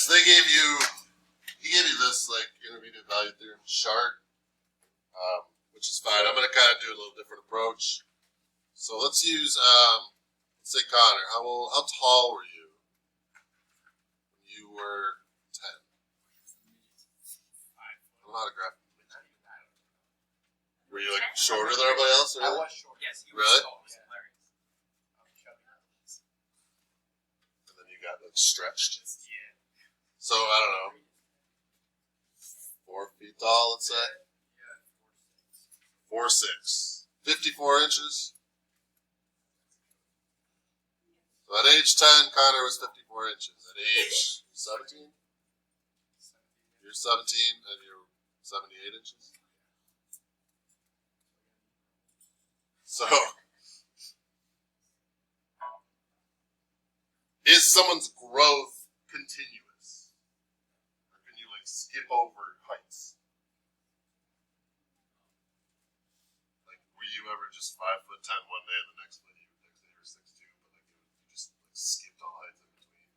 So he gave you this like intermediate value theorem chart, which is fine. I'm gonna kind of do a little different approach. So let's use let's say Connor. How tall were you when you were 10? I don't know how to graph. Were you like shorter than everybody else? Or I was short. Yes, you were really? tall. It was hilarious. And then you got like stretched. Yeah. So I don't know, 4 feet tall, let's say. 4'6", 54 inches. So at age 10, Connor was 54 inches. At age 17, you're 17 and you're 78 inches. So, is someone's growth continuous? Or can you like skip over heights? Like, were you ever just 5'10" one day and the next day you were 6'2", but like you just like skipped all heights in between?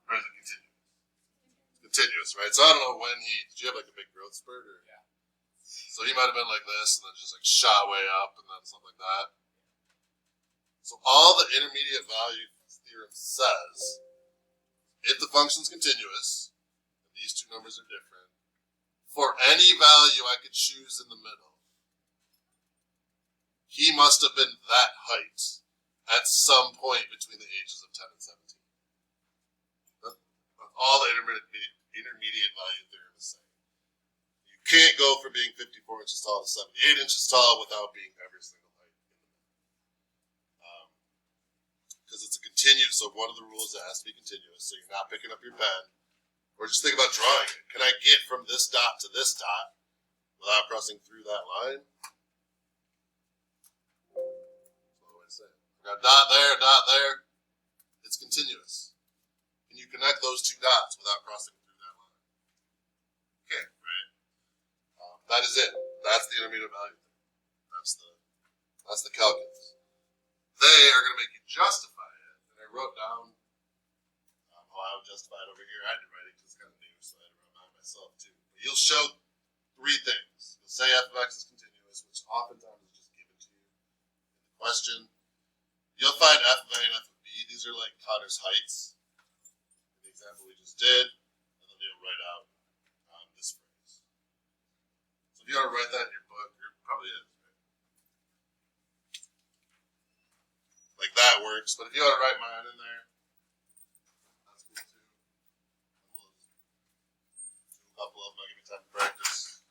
Or is it continuous? It's continuous, right? So I don't know when did you have like a big growth spurt? Or? Yeah. So he might have been like this and then just like shot way up and then something like that. So all the intermediate value theorem says, if the function's continuous, and these two numbers are different, for any value I could choose in the middle, he must have been that height at some point between the ages of 10 and 17. That's all the intermediate value theorem is saying. You can't go from being 54 inches tall to 78 inches tall without being every single height in the middle. Because it's a continuous, so one of the rules it has to be continuous, so you're not picking up your pen. Or just think about drawing it. Can I get from this dot to this dot without crossing through that line? That's what I say. I got a dot there. It's continuous. Can you connect those two dots without crossing through that line? Okay, right? That is it. That's the intermediate value. That's the calculus. They are going to make you justify it. And I wrote down how I would justify it over here. I had to write it because it's kind of new, so I had to remind myself too. But you'll show 3 things. You'll say f of x is continuous, which oftentimes is just given to you in the question. You'll find f of a and f of b. These are like Connor's heights. In the example we just did. And then you'll write out this phrase. So if you want to write that in your book, you're probably it. Like that works, but if you want to write mine in there, that's cool too. And we'll do a couple of them, I'll give you time to practice.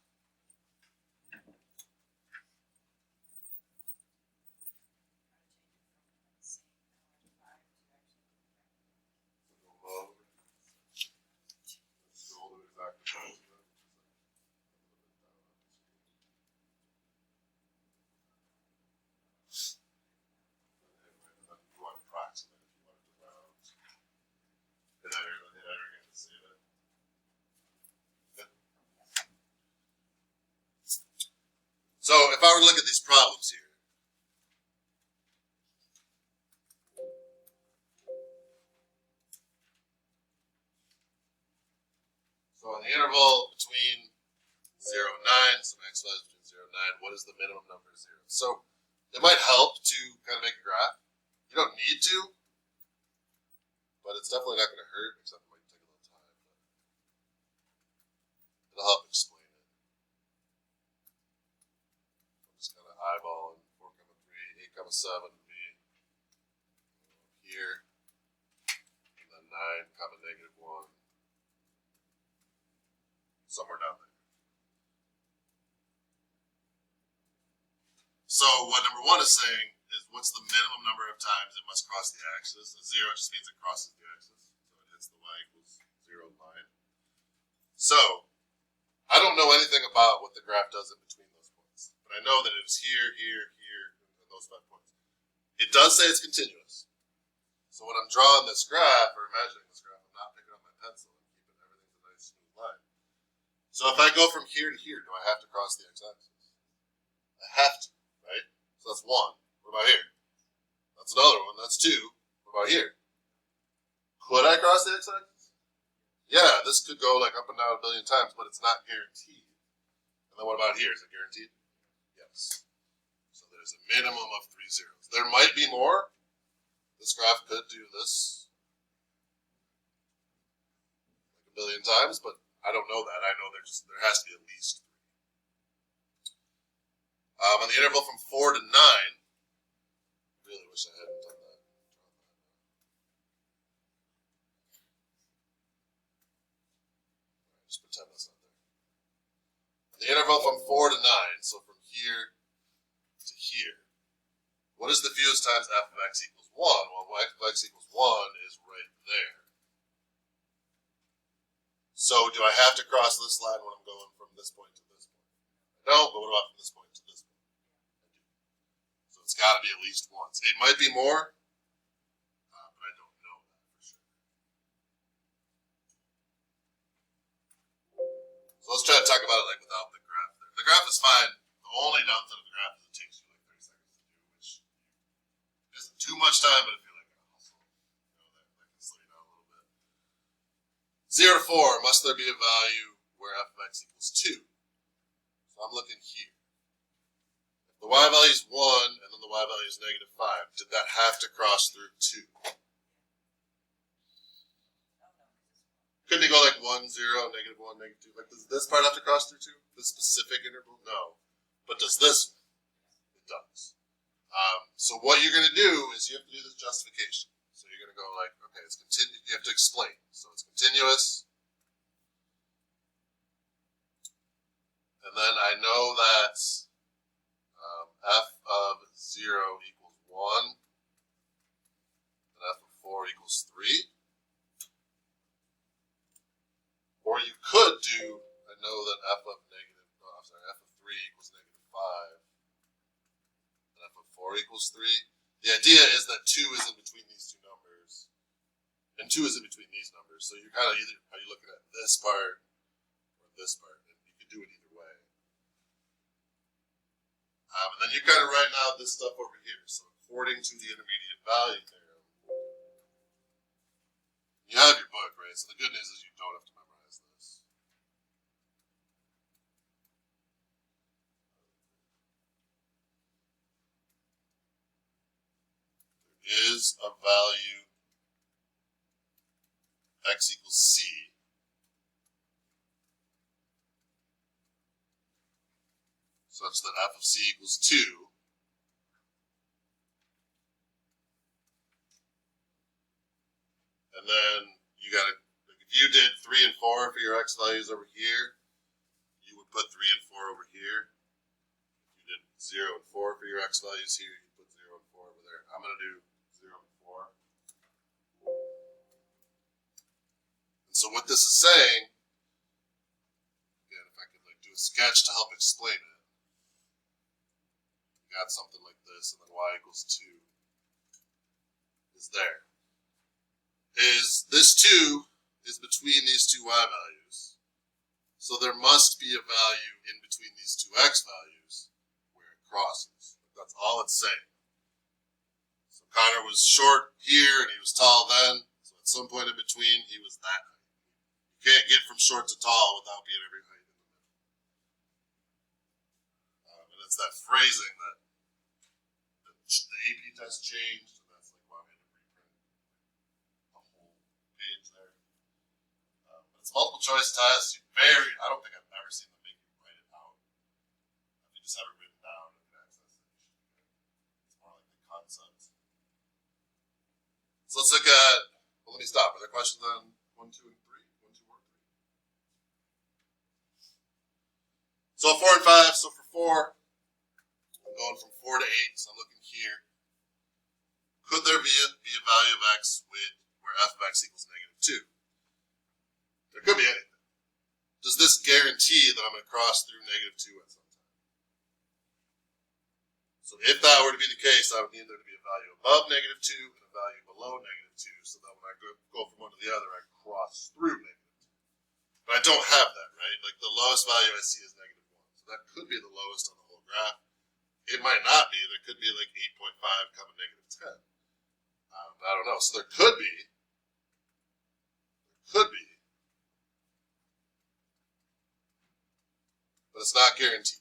So if I were to look at these problems here, so in the interval between 0 and 9, some x values between 0 and 9, what is the minimum number of zeros? So it might help to kind of make a graph. You don't need to, but it's definitely not going to hurt, except it might take a little time. But it'll help explain. Just kind of eyeballing 4, 3, 8, 7 would be here, and then 9, -1, somewhere down there. So what number 1 is saying is what's the minimum number of times it must cross the axis? A 0 just means it crosses the axis, so it hits the y equals 0 line. So I don't know anything about what the graph does in between those points. But I know that it is here, and those 5 points. It does say it's continuous. So when I'm drawing this graph, or imagining this graph, I'm not picking up my pencil and keeping everything a nice smooth line. So if I go from here to here, do I have to cross the x-axis? I have to, right? So that's 1. What about here? That's another one. That's 2. What about here? Could I cross the x-axis? yeah, this could go like up and down a billion times, but it's not guaranteed. And then what about here? Is it guaranteed? Yes. So there's a minimum of 3 zeros. There might be more. This graph could do this like a billion times, but I don't know that. I know there has to be at least 3. On the interval from 4 to 9, really wish I hadn't done that. Just pretend that's not there. On the interval from 4 to 9, so from here to here, what is the fewest times f of x equals 1? Well, f of x equals 1 is right there. So do I have to cross this line when I'm going from this point to this point? No, but what about from this point to this point? I do. So it's got to be at least once. It might be more, but I don't know that for sure. So let's try to talk about it like without the graph there. The graph is fine. The only downside of the graph is it takes you like 30 seconds to do, which isn't too much time, but if you're like, that can slow you down a little bit. 0 to 4, must there be a value where f of x equals 2? So I'm looking here. If the y value is 1 and then the y value is negative 5, did that have to cross through 2? Couldn't it go like 1, 0, negative 1, negative 2? Like, does this part have to cross through 2? This specific interval? No. But does this one? It does. So what you're going to do is you have to do this justification. So you're going to go like, okay, it's continuous. You have to explain. So it's continuous. And then I know that f of 0 equals 1 and f of 4 equals 3. Or you could do, I know that f of 3 equals negative 5 and f of 4 equals 3. The idea is that 2 is in between these two numbers and 2 is in between these numbers. So you're kind of either, are you looking at this part or this part? And you can do it either way. And then you're kind of writing out this stuff over here. So according to the intermediate value theorem, you have your book, right? So the good news is you don't have to memorize this. There is a value x equals c such that f of c equals 2. And then you got to, like if you did 3 and 4 for your x values over here, you would put 3 and 4 over here. If you did 0 and 4 for your x values here, you put 0 and 4 over there. I'm going to do 0 and 4. And so what this is saying, again, if I could like do a sketch to help explain it, you got something like this, and then y equals 2 is there. Is this 2 is between these two y values. So there must be a value in between these two x values where it crosses. That's all it's saying. So Connor was short here and he was tall then. So at some point in between, he was that height. You can't get from short to tall without being every height in the middle. And it's that phrasing that the AP test changed. And that's like why we had to reprint a whole page there. But it's multiple choice tests. I don't think I've ever seen them make you write it out. If you just have it written down and can access it, it's more like the concept. So let's look at, well, let me stop. Are there questions on 1, 2, and 3? 1, 2, or 3? So 4 and 5. So for 4, I'm going from 4 to 8. So I'm looking here. Could there be a value of x where f of x equals negative 2? There could be anything. Does this guarantee that I'm going to cross through negative 2 at some time? So if that were to be the case, I would need there to be a value above negative 2 and a value below negative 2, so that when I go from one to the other, I cross through negative 2. But I don't have that, right? Like the lowest value I see is negative 1. So that could be the lowest on the whole graph. It might not be. There could be like 8.5 coming negative 10. I don't know. So there could be. but it's not guaranteed.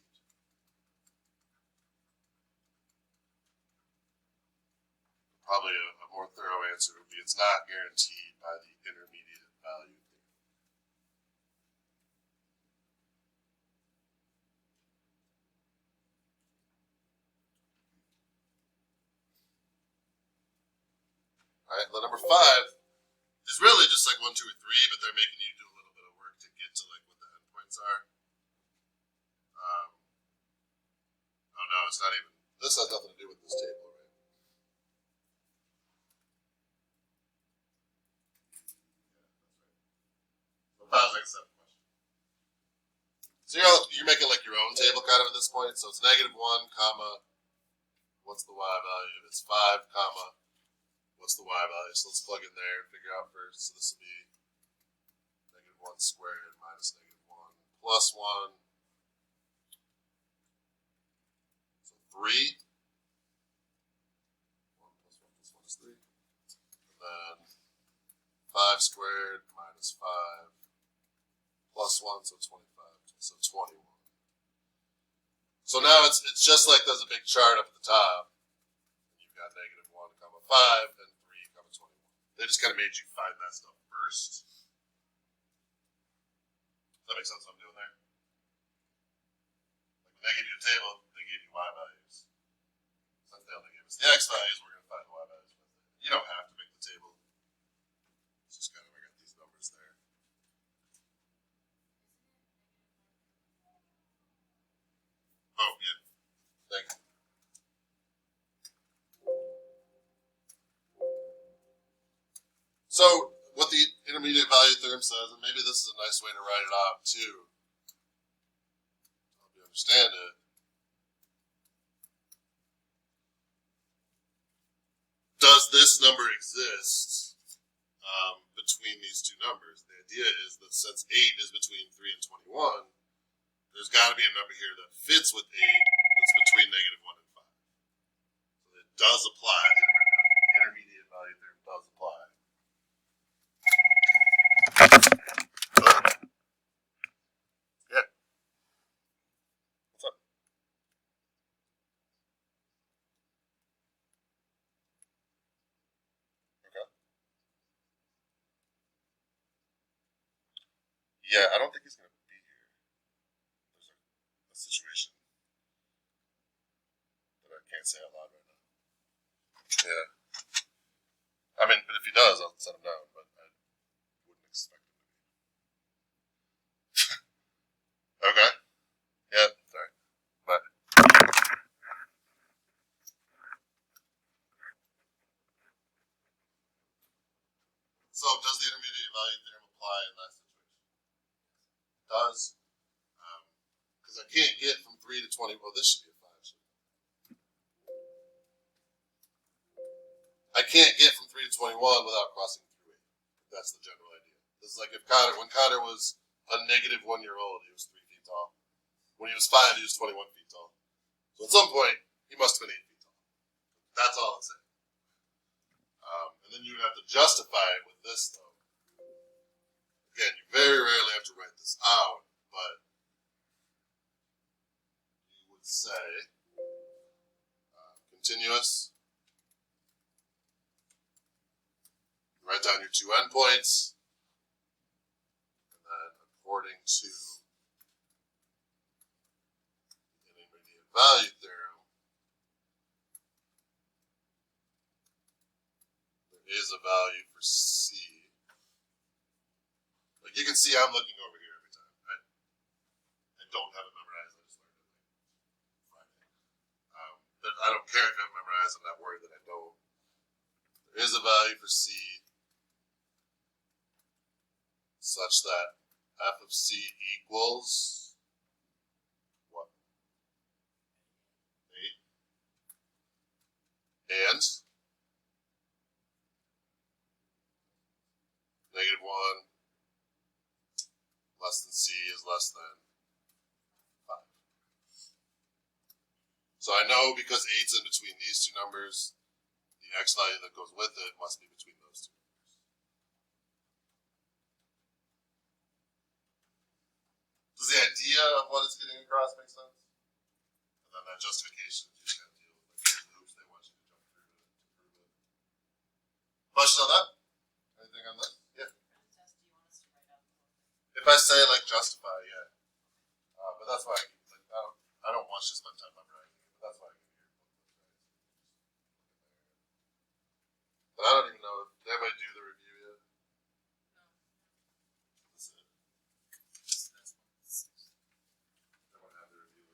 Probably a more thorough answer would be it's not guaranteed by the intermediate value theorem. All right, the number 5 is really just like 1, 2, or 3, but they're making you do a little bit of work to get to like what the endpoints are. Oh no, it's not even. This has nothing to do with this table, right? Yeah, that's right. So 5's like a 7 question. So you're making like your own table kind of at this point. So it's -1, comma, what's the y value? It's 5, comma, what's the y value? So let's plug in there and figure out first. So this will be -1 squared minus -1 plus 1. So 3. 1 plus 1 plus 1 is 3. And then 5 squared minus 5 plus 1, so 25. So 21. So now it's just like there's a big chart up at the top. You've got -1, comma 5, and 3, comma 21. They just kind of made you find that stuff first. Does that make sense what I'm doing there? Like when they give you a table, they give you y values. Since they only give us the x values, we're going to find the y values with it. You don't have to make the table. It's just kind of, I got these numbers there. Oh, yeah. Thank you. So, what the intermediate value theorem says, and maybe this is a nice way to write it out too, to help you understand it. Does this number exist between these two numbers? The idea is that since 8 is between 3 and 21, there's got to be a number here that fits with 8 that's between -1 and 5. So it does apply. The intermediate value theorem does apply. Yeah. What's up? Okay. Yeah, I don't think he's going to be here. There's a situation that I can't say out loud right now. Yeah. I mean, but if he does, I'll set him down, but I wouldn't expect him to be. Okay. Yeah, sorry. But so does the intermediate value theorem apply in that situation? It does. Because I can't get from 3 to 20. Well, this should be a 5. I can't get from 3 to 21 without crossing through 8. That's the general idea. This is like if when Connor was a -1-year-old, he was 3 feet tall. When he was 5, he was 21 feet tall. So at some point, he must have been 8 feet tall. That's all it's saying. And then you would have to justify it with this, though. Again, you very rarely have to write this out, but you would say continuous. Write down your 2 endpoints, and then according to the intermediate value theorem, there is a value for C. Like you can see, I'm looking over here every time. I don't have it memorized. I just learned it like Friday. But I don't care if I have it memorized. I'm not worried that I don't. There is a value for C such that f of C equals what? 8. And -1 less than C is less than 5. So I know because 8's in between these two numbers, the x value that goes with it must be between those two numbers. Does the idea of what it's getting cross make sense? And then that justification, you just gotta deal with like here's the hoops they want you to jump through to prove it. Question on that? Anything on that? Yeah. If I say like justify, yeah. But that's why I don't want to spend time memorizing it, but that's why I give you your book. But I don't even know if they might do the review yet. That's it. They won't have the review.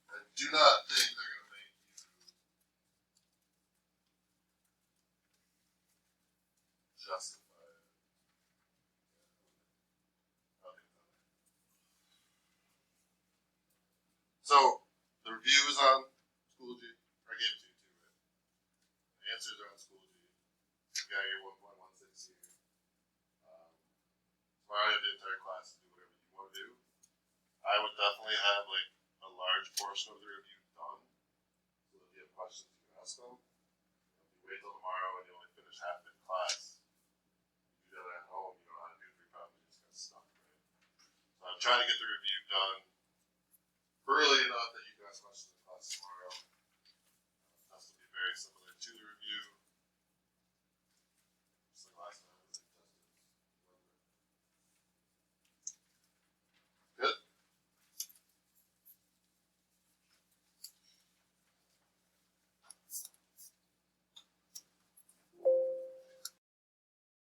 I do not think they're gonna make you justify it. So the review is on Schoology. I gave it to you too, right? The answers are on Schoology. You gotta get 1.16 here. Tomorrow you have the entire class to do whatever you want to do. I would definitely have like a large portion of the review done. So if you have questions, you can ask them. If you wait till tomorrow and you only finish half in class, you do that at home, you don't know how to do 3 problems, you just get stuck, right? So I'm trying to get the review done early enough that